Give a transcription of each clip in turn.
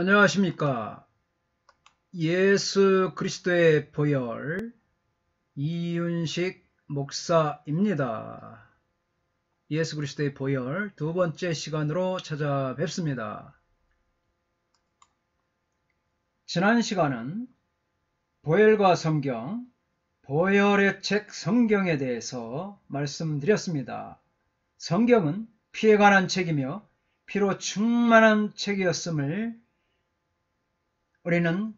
안녕하십니까. 예수 그리스도의 보혈 이윤식 목사입니다. 예수 그리스도의 보혈 두 번째 시간으로 찾아뵙습니다. 지난 시간은 보혈과 성경, 보혈의 책 성경에 대해서 말씀드렸습니다. 성경은 피에 관한 책이며 피로 충만한 책이었음을 우리는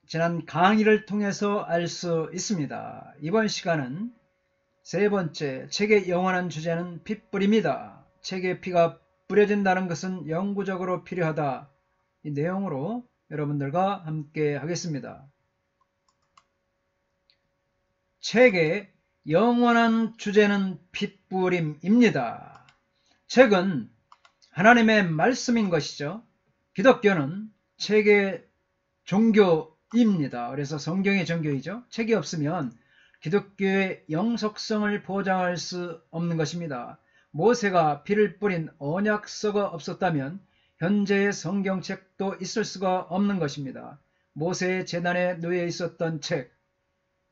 지난 강의를 통해서 알 수 있습니다. 이번 시간은 세 번째, 책의 영원한 주제는 핏불입니다. 책에 피가 뿌려진다는 것은 영구적으로 필요하다. 이 내용으로 여러분들과 함께 하겠습니다. 책의 영원한 주제는 핏불임입니다. 책은 하나님의 말씀인 것이죠. 기독교는 책의 종교입니다. 그래서 성경의 종교이죠. 책이 없으면 기독교의 영속성을 보장할 수 없는 것입니다. 모세가 피를 뿌린 언약서가 없었다면 현재의 성경책도 있을 수가 없는 것입니다. 모세의 제단에 놓여 있었던 책,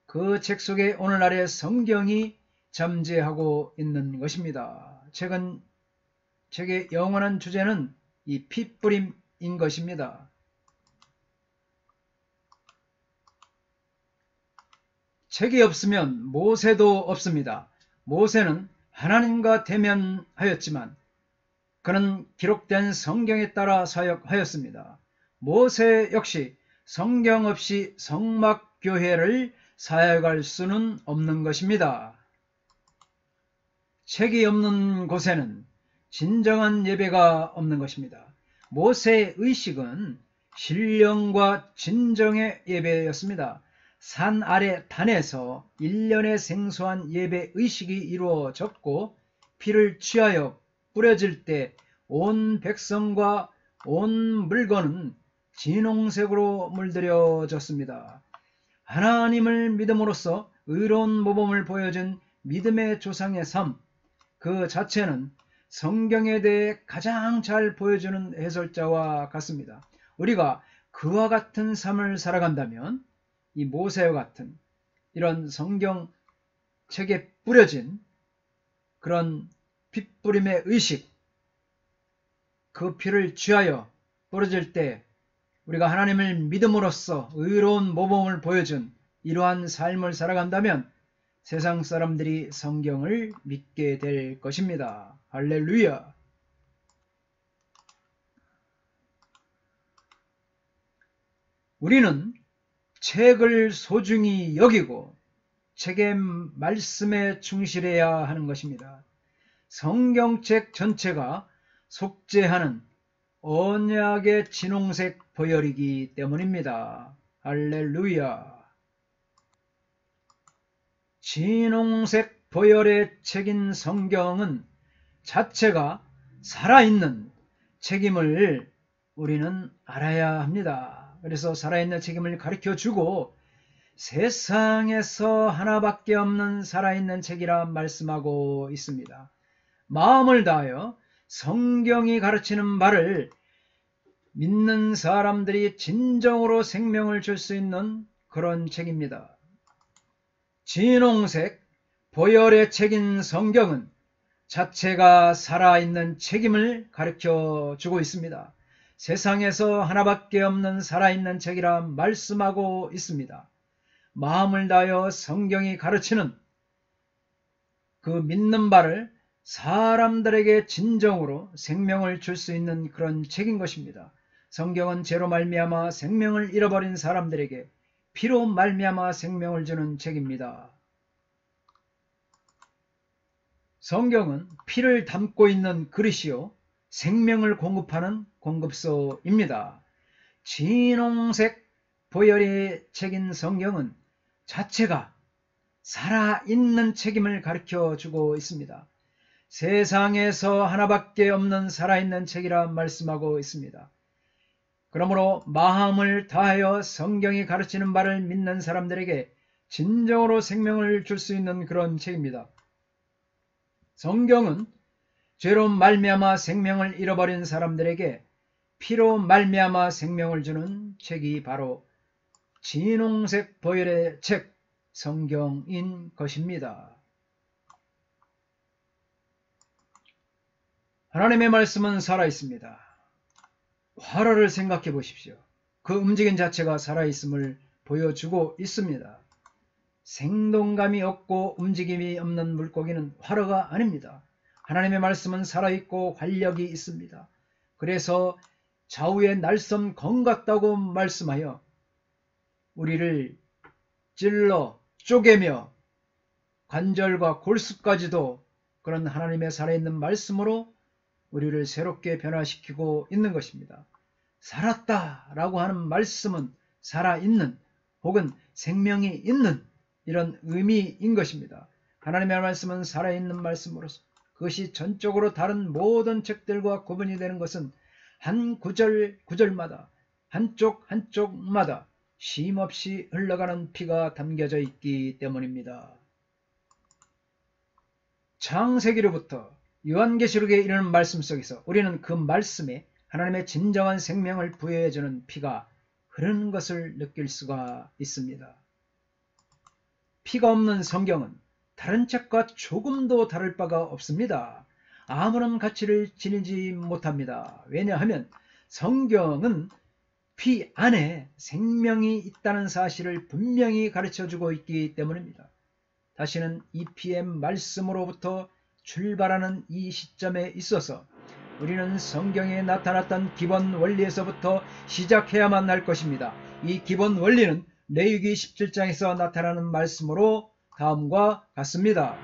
그 책 속에 오늘날의 성경이 잠재하고 있는 것입니다. 책의 영원한 주제는 이 핏뿌림인 것입니다. 책이 없으면 모세도 없습니다. 모세는 하나님과 대면하였지만 그는 기록된 성경에 따라 사역하였습니다. 모세 역시 성경 없이 성막교회를 사역할 수는 없는 것입니다. 책이 없는 곳에는 진정한 예배가 없는 것입니다. 모세의 의식은 신령과 진정의 예배였습니다. 산 아래 단에서 1년의 생소한 예배 의식이 이루어졌고 피를 취하여 뿌려질 때 온 백성과 온 물건은 진홍색으로 물들여졌습니다. 하나님을 믿음으로써 의로운 모범을 보여준 믿음의 조상의 삶, 그 자체는 성경에 대해 가장 잘 보여주는 해설자와 같습니다. 우리가 그와 같은 삶을 살아간다면 이 모세와 같은 이런 성경책에 뿌려진 그런 핏뿌림의 의식, 그 피를 취하여 뿌려질 때 우리가 하나님을 믿음으로써 의로운 모범을 보여준 이러한 삶을 살아간다면 세상 사람들이 성경을 믿게 될 것입니다. 할렐루야! 우리는 책을 소중히 여기고 책의 말씀에 충실해야 하는 것입니다. 성경책 전체가 속죄하는 언약의 진홍색 보혈이기 때문입니다. 할렐루야! 진홍색 보혈의 책인 성경은 자체가 살아있는 책임을 우리는 알아야 합니다. 그래서 살아있는 책임을 가르쳐주고 세상에서 하나밖에 없는 살아있는 책이라 말씀하고 있습니다. 마음을 다하여 성경이 가르치는 바를 믿는 사람들이 진정으로 생명을 줄 수 있는 그런 책입니다. 진홍색 보혈의 책인 성경은 자체가 살아있는 책임을 가르쳐주고 있습니다. 세상에서 하나밖에 없는 살아있는 책이라 말씀하고 있습니다. 마음을 다하여 성경이 가르치는 그 믿는 바를 사람들에게 진정으로 생명을 줄 수 있는 그런 책인 것입니다. 성경은 죄로 말미암아 생명을 잃어버린 사람들에게 피로 말미암아 생명을 주는 책입니다. 성경은 피를 담고 있는 그릇이요 생명을 공급하는 공급소입니다. 진홍색 보혈의 책인 성경은 자체가 살아있는 책임을 가르쳐주고 있습니다. 세상에서 하나밖에 없는 살아있는 책이라 말씀하고 있습니다. 그러므로 마음을 다하여 성경이 가르치는 바를 믿는 사람들에게 진정으로 생명을 줄 수 있는 그런 책입니다. 성경은 죄로 말미암아 생명을 잃어버린 사람들에게 피로 말미암아 생명을 주는 책이 바로 진홍색 보혈의 책 성경인 것입니다. 하나님의 말씀은 살아있습니다. 화로를 생각해 보십시오. 그 움직임 자체가 살아있음을 보여주고 있습니다. 생동감이 없고 움직임이 없는 물고기는 화로가 아닙니다. 하나님의 말씀은 살아있고 활력이 있습니다. 그래서 좌우의 날선 검 같다고 말씀하여 우리를 찔러 쪼개며 관절과 골수까지도 그런 하나님의 살아있는 말씀으로 우리를 새롭게 변화시키고 있는 것입니다. 살았다 라고 하는 말씀은 살아있는 혹은 생명이 있는 이런 의미인 것입니다. 하나님의 말씀은 살아있는 말씀으로서 그것이 전적으로 다른 모든 책들과 구분이 되는 것은 한 구절 구절마다 한쪽 한쪽마다 쉼없이 흘러가는 피가 담겨져 있기 때문입니다. 창세기로부터 요한계시록에 이르는 말씀 속에서 우리는 그 말씀에 하나님의 진정한 생명을 부여해주는 피가 흐르는 것을 느낄 수가 있습니다. 피가 없는 성경은 다른 책과 조금도 다를 바가 없습니다. 아무런 가치를 지니지 못합니다. 왜냐하면 성경은 피 안에 생명이 있다는 사실을 분명히 가르쳐주고 있기 때문입니다. 다시는 이 피의 말씀으로부터 출발하는 이 시점에 있어서 우리는 성경에 나타났던 기본 원리에서부터 시작해야만 할 것입니다. 이 기본 원리는 레위기 17장에서 나타나는 말씀으로 다음과 같습니다.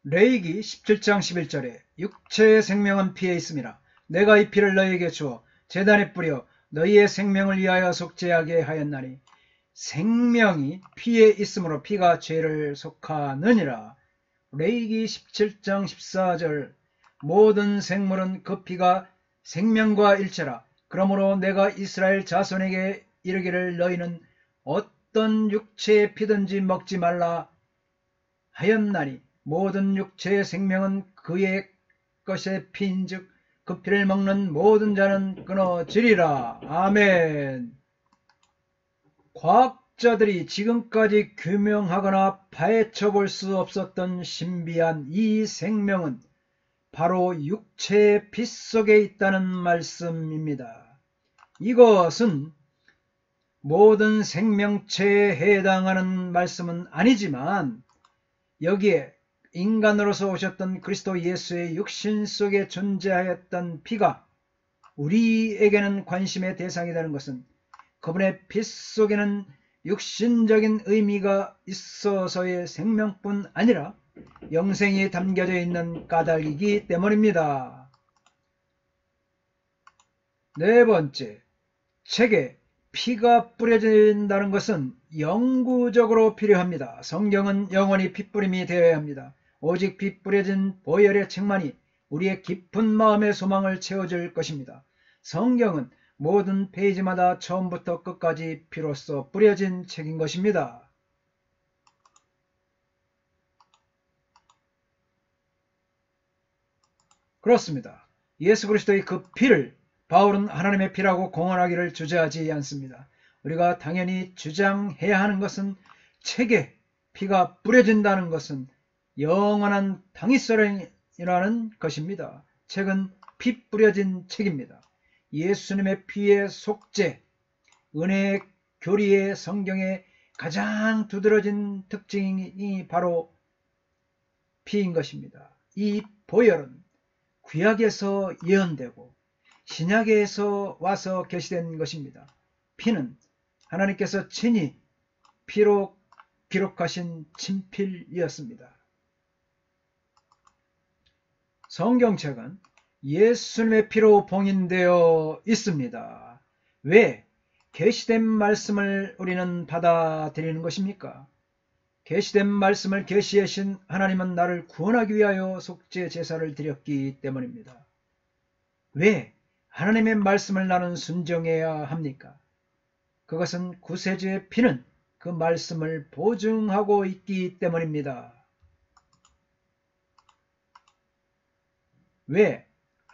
레위기 17장 11절에 육체의 생명은 피에 있음이라. 내가 이 피를 너희에게 주어 제단에 뿌려 너희의 생명을 위하여 속죄하게 하였나니 생명이 피에 있으므로 피가 죄를 속하느니라. 레위기 17장 14절 모든 생물은 그 피가 생명과 일체라. 그러므로 내가 이스라엘 자손에게 이르기를 너희는 어떤 육체의 피든지 먹지 말라 하였나니 모든 육체의 생명은 그의 것의 피인즉 그 피를 먹는 모든 자는 끊어지리라. 아멘. 과학자들이 지금까지 규명하거나 파헤쳐 볼 수 없었던 신비한 이 생명은 바로 육체의 피 속에 있다는 말씀입니다. 이것은 모든 생명체에 해당하는 말씀은 아니지만 여기에 인간으로서 오셨던 그리스도 예수의 육신 속에 존재하였던 피가 우리에게는 관심의 대상이 되는 것은 그분의 피 속에는 육신적인 의미가 있어서의 생명뿐 아니라 영생이 담겨져 있는 까닭이기 때문입니다. 네 번째, 책에 피가 뿌려진다는 것은 영구적으로 필요합니다. 성경은 영원히 핏뿌림이 되어야 합니다. 오직 피 뿌려진 보혈의 책만이 우리의 깊은 마음의 소망을 채워줄 것입니다. 성경은 모든 페이지마다 처음부터 끝까지 피로써 뿌려진 책인 것입니다. 그렇습니다. 예수 그리스도의 그 피를 바울은 하나님의 피라고 공언하기를 주저하지 않습니다. 우리가 당연히 주장해야 하는 것은 책에 피가 뿌려진다는 것은 영원한 당위성이라는 것입니다. 책은 피 뿌려진 책입니다. 예수님의 피의 속죄, 은혜의 교리의 성경의 가장 두드러진 특징이 바로 피인 것입니다. 이 보혈은 구약에서 예언되고 신약에서 와서 계시된 것입니다. 피는 하나님께서 친히 피로 기록하신 친필이었습니다. 성경책은 예수님의 피로 봉인되어 있습니다. 왜 계시된 말씀을 우리는 받아들이는 것입니까? 계시된 말씀을 계시하신 하나님은 나를 구원하기 위하여 속죄 제사를 드렸기 때문입니다. 왜 하나님의 말씀을 나는 순종해야 합니까? 그것은 구세주의 피는 그 말씀을 보증하고 있기 때문입니다. 왜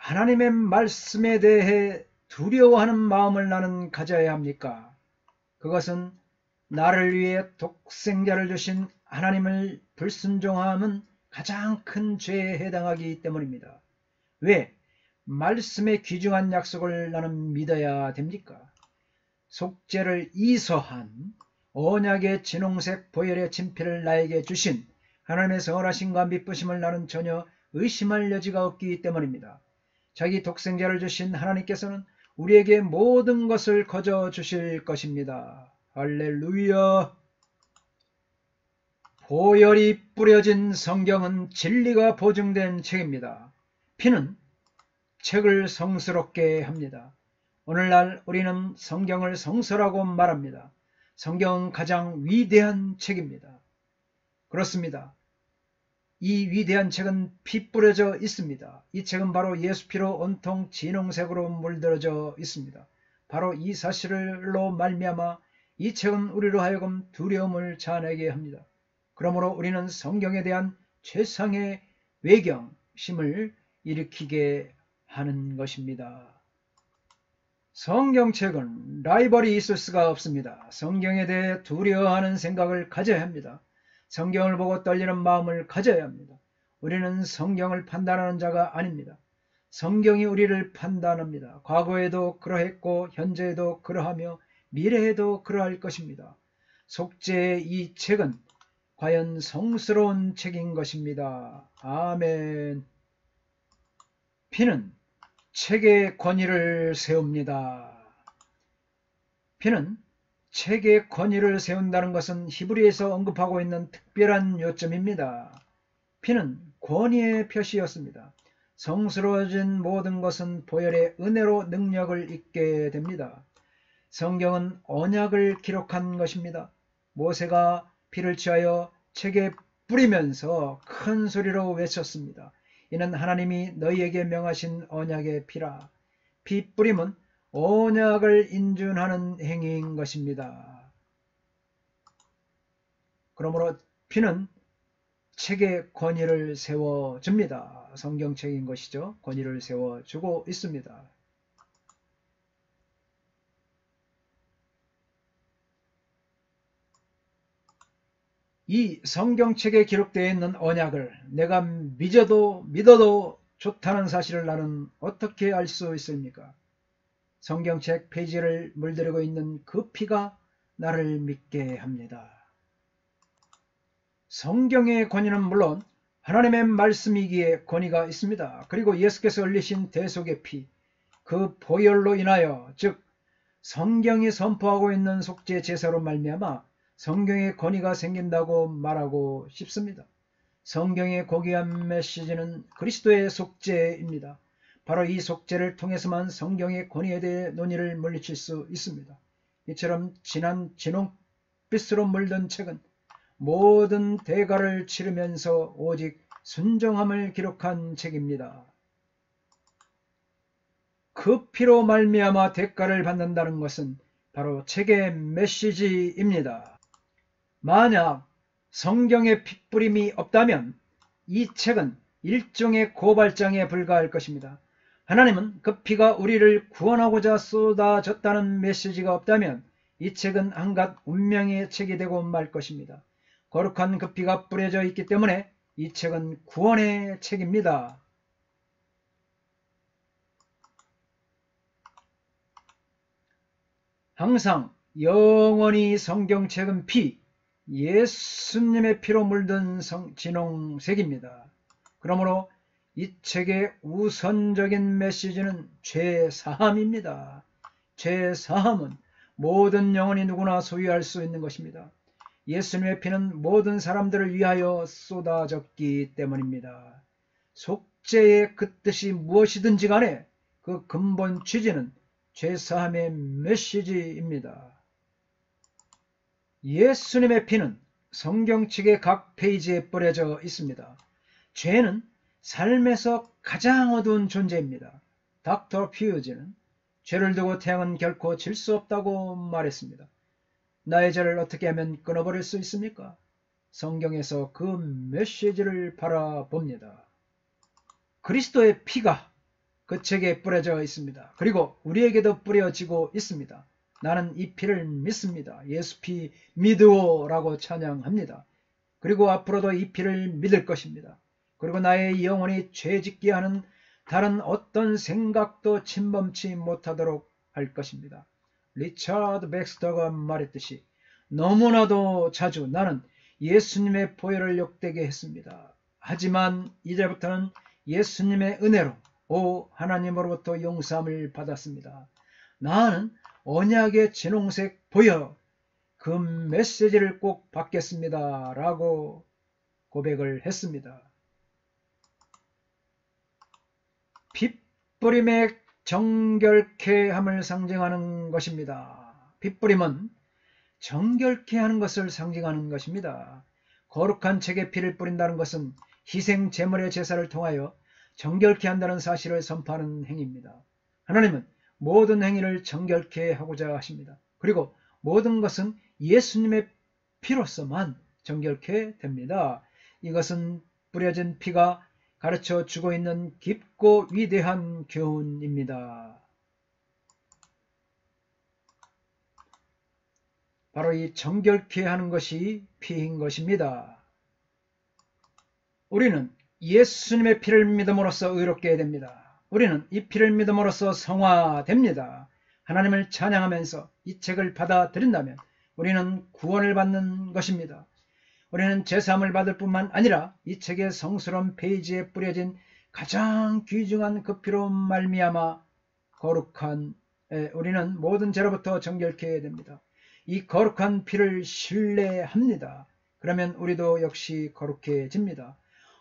하나님의 말씀에 대해 두려워하는 마음을 나는 가져야 합니까? 그것은 나를 위해 독생자를 주신 하나님을 불순종함은 가장 큰 죄에 해당하기 때문입니다. 왜? 말씀의 귀중한 약속을 나는 믿어야 됩니까? 속죄를 이서한 언약의 진홍색 보혈의 진피를 나에게 주신 하나님의 선하심과 미쁘심을 나는 전혀 의심할 여지가 없기 때문입니다. 자기 독생자를 주신 하나님께서는 우리에게 모든 것을 거저 주실 것입니다. 할렐루야. 보혈이 뿌려진 성경은 진리가 보증된 책입니다. 피는 책을 성스럽게 합니다. 오늘날 우리는 성경을 성서라고 말합니다. 성경은 가장 위대한 책입니다. 그렇습니다. 이 위대한 책은 피 뿌려져 있습니다. 이 책은 바로 예수 피로 온통 진홍색으로 물들어져 있습니다. 바로 이 사실로 말미암아 이 책은 우리로 하여금 두려움을 자아내게 합니다. 그러므로 우리는 성경에 대한 최상의 외경심을 일으키게 하는 것입니다. 성경책은 라이벌이 있을 수가 없습니다. 성경에 대해 두려워하는 생각을 가져야 합니다. 성경을 보고 떨리는 마음을 가져야 합니다. 우리는 성경을 판단하는 자가 아닙니다. 성경이 우리를 판단합니다. 과거에도 그러했고 현재에도 그러하며 미래에도 그러할 것입니다. 속죄의 이 책은 과연 성스러운 책인 것입니다. 아멘. 피는 책의 권위를 세웁니다. 피는 책의 권위를 세운다는 것은 히브리에서 언급하고 있는 특별한 요점입니다. 피는 권위의 표시였습니다. 성스러워진 모든 것은 보혈의 은혜로 능력을 입게 됩니다. 성경은 언약을 기록한 것입니다. 모세가 피를 취하여 책에 뿌리면서 큰 소리로 외쳤습니다. 이는 하나님이 너희에게 명하신 언약의 피라. 피 뿌림은 언약을 인준하는 행위인 것입니다. 그러므로 피는 책의 권위를 세워줍니다. 성경책인 것이죠. 권위를 세워주고 있습니다. 이 성경책에 기록되어 있는 언약을 내가 믿어도 좋다는 사실을 나는 어떻게 알 수 있습니까? 성경책 페이지를 물들이고 있는 그 피가 나를 믿게 합니다. 성경의 권위는 물론 하나님의 말씀이기에 권위가 있습니다. 그리고 예수께서 흘리신 대속의 피, 그 보혈로 인하여 즉 성경이 선포하고 있는 속죄 제사로 말미암아 성경의 권위가 생긴다고 말하고 싶습니다. 성경의 고귀한 메시지는 그리스도의 속죄입니다. 바로 이 속죄를 통해서만 성경의 권위에 대해 논의를 물리칠 수 있습니다. 이처럼 진한 진홍빛으로 물든 책은 모든 대가를 치르면서 오직 순종함을 기록한 책입니다. 그 피로 말미암아 대가를 받는다는 것은 바로 책의 메시지입니다. 만약 성경의 핏뿌림이 없다면 이 책은 일종의 고발장에 불과할 것입니다. 하나님은 그 피가 우리를 구원하고자 쏟아졌다는 메시지가 없다면 이 책은 한갓 운명의 책이 되고 말 것입니다. 거룩한 그 피가 뿌려져 있기 때문에 이 책은 구원의 책입니다. 항상 영원히 성경책은 피, 예수님의 피로 물든 진홍색입니다. 그러므로 이 책의 우선적인 메시지는 죄사함입니다. 죄사함은 모든 영혼이 누구나 소유할 수 있는 것입니다. 예수님의 피는 모든 사람들을 위하여 쏟아졌기 때문입니다. 속죄의 그 뜻이 무엇이든지 간에 그 근본 취지는 죄사함의 메시지입니다. 예수님의 피는 성경책의 각 페이지에 뿌려져 있습니다. 죄는 삶에서 가장 어두운 존재입니다. 닥터 퓨즈는 죄를 두고 태양은 결코 질 수 없다고 말했습니다. 나의 죄를 어떻게 하면 끊어버릴 수 있습니까? 성경에서 그 메시지를 바라봅니다. 그리스도의 피가 그 책에 뿌려져 있습니다. 그리고 우리에게도 뿌려지고 있습니다. 나는 이 피를 믿습니다. 예수 피 믿으오라고 찬양합니다. 그리고 앞으로도 이 피를 믿을 것입니다. 그리고 나의 영혼이 죄짓게 하는 다른 어떤 생각도 침범치 못하도록 할 것입니다. 리차드 백스터가 말했듯이 너무나도 자주 나는 예수님의 보혈을 욕되게 했습니다. 하지만 이제부터는 예수님의 은혜로 하나님으로부터 용서함을 받았습니다. 나는 언약의 진홍색 보혈 그 메시지를 꼭 받겠습니다. 라고 고백을 했습니다. 핏뿌림의 정결케 함을 상징하는 것입니다. 핏뿌림은 정결케 하는 것을 상징하는 것입니다. 거룩한 책에 피를 뿌린다는 것은 희생 제물의 제사를 통하여 정결케 한다는 사실을 선포하는 행위입니다. 하나님은 모든 행위를 정결케 하고자 하십니다. 그리고 모든 것은 예수님의 피로서만 정결케 됩니다. 이것은 뿌려진 피가 가르쳐 주고 있는 깊고 위대한 교훈입니다. 바로 이 정결케 하는 것이 피인 것입니다. 우리는 예수님의 피를 믿음으로써 의롭게 됩니다. 우리는 이 피를 믿음으로써 성화됩니다. 하나님을 찬양하면서 이 책을 받아들인다면 우리는 구원을 받는 것입니다. 우리는 제사함을 받을 뿐만 아니라 이 책의 성스러운 페이지에 뿌려진 가장 귀중한 그 피로 말미암아 거룩한 우리는 모든 죄로부터 정결케 됩니다. 이 거룩한 피를 신뢰합니다. 그러면 우리도 역시 거룩해집니다.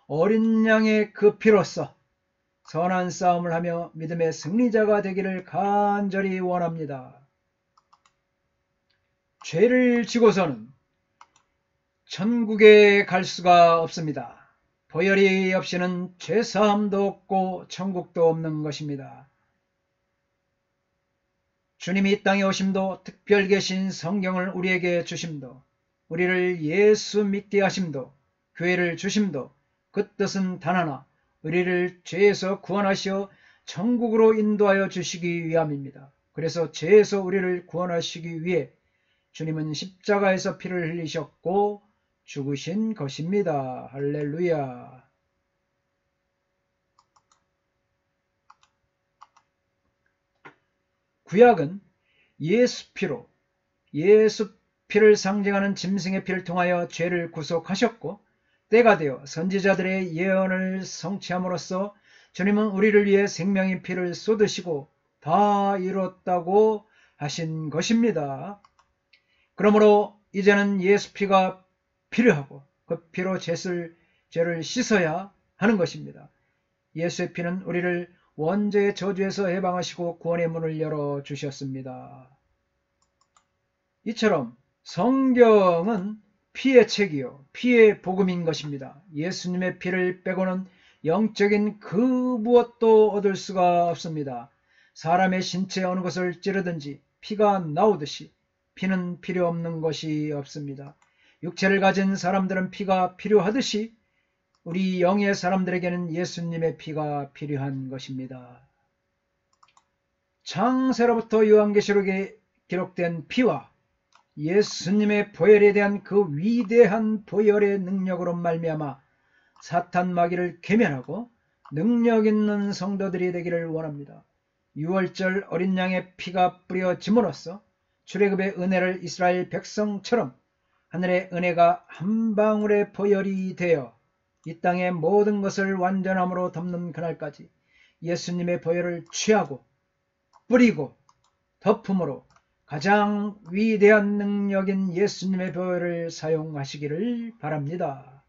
어린 양의 그 피로써 선한 싸움을 하며 믿음의 승리자가 되기를 간절히 원합니다. 죄를 지고서는 천국에 갈 수가 없습니다. 보혈이 없이는 죄사함도 없고 천국도 없는 것입니다. 주님이 이 땅에 오심도 특별 계신 성경을 우리에게 주심도 우리를 예수 믿게 하심도 교회를 주심도 그 뜻은 단 하나 우리를 죄에서 구원하시어 천국으로 인도하여 주시기 위함입니다. 그래서 죄에서 우리를 구원하시기 위해 주님은 십자가에서 피를 흘리셨고 죽으신 것입니다. 할렐루야. 구약은 예수 피를 상징하는 짐승의 피를 통하여 죄를 구속하셨고 때가 되어 선지자들의 예언을 성취함으로써 주님은 우리를 위해 생명의 피를 쏟으시고 다 이뤘다고 하신 것입니다. 그러므로 이제는 예수 피가 필요하고 그 피로 죄를 씻어야 하는 것입니다. 예수의 피는 우리를 원죄의 저주에서 해방하시고 구원의 문을 열어주셨습니다. 이처럼 성경은 피의 책이요 피의 복음인 것입니다. 예수님의 피를 빼고는 영적인 그 무엇도 얻을 수가 없습니다. 사람의 신체에 어느 것을 찌르든지 피가 나오듯이 피는 필요 없는 것이 없습니다. 육체를 가진 사람들은 피가 필요하듯이 우리 영의 사람들에게는 예수님의 피가 필요한 것입니다. 창세로부터 요한계시록에 기록된 피와 예수님의 보혈에 대한 그 위대한 보혈의 능력으로 말미암아 사탄 마귀를 괴멸하고 능력 있는 성도들이 되기를 원합니다. 6월절 어린 양의 피가 뿌려짐으로써 출애굽의 은혜를 이스라엘 백성처럼 하늘의 은혜가 한 방울의 보혈이 되어 이 땅의 모든 것을 완전함으로 덮는 그날까지 예수님의 보혈을 취하고 뿌리고 덮음으로 가장 위대한 능력인 예수님의 보혈을 사용하시기를 바랍니다.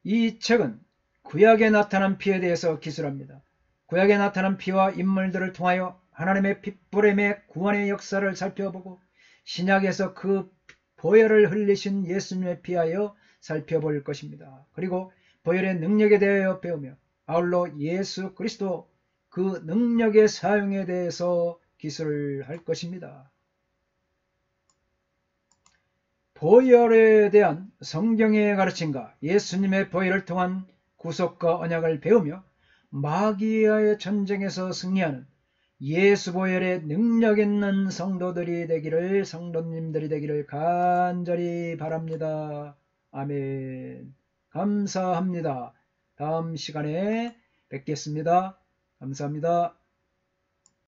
이 책은 구약에 나타난 피에 대해서 기술합니다. 구약에 나타난 피와 인물들을 통하여 하나님의 핏부림의 구원의 역사를 살펴보고 신약에서 그 보혈을 흘리신 예수님의 피하여 살펴볼 것입니다. 그리고 보혈의 능력에 대하여 배우며 아울러 예수 그리스도 그 능력의 사용에 대해서 기술을 할 것입니다. 보혈에 대한 성경의 가르침과 예수님의 보혈을 통한 구속과 언약을 배우며 마귀와의 전쟁에서 승리하는 예수 보혈의 능력 있는 성도님들이 되기를 간절히 바랍니다. 아멘. 감사합니다. 다음 시간에 뵙겠습니다. 감사합니다.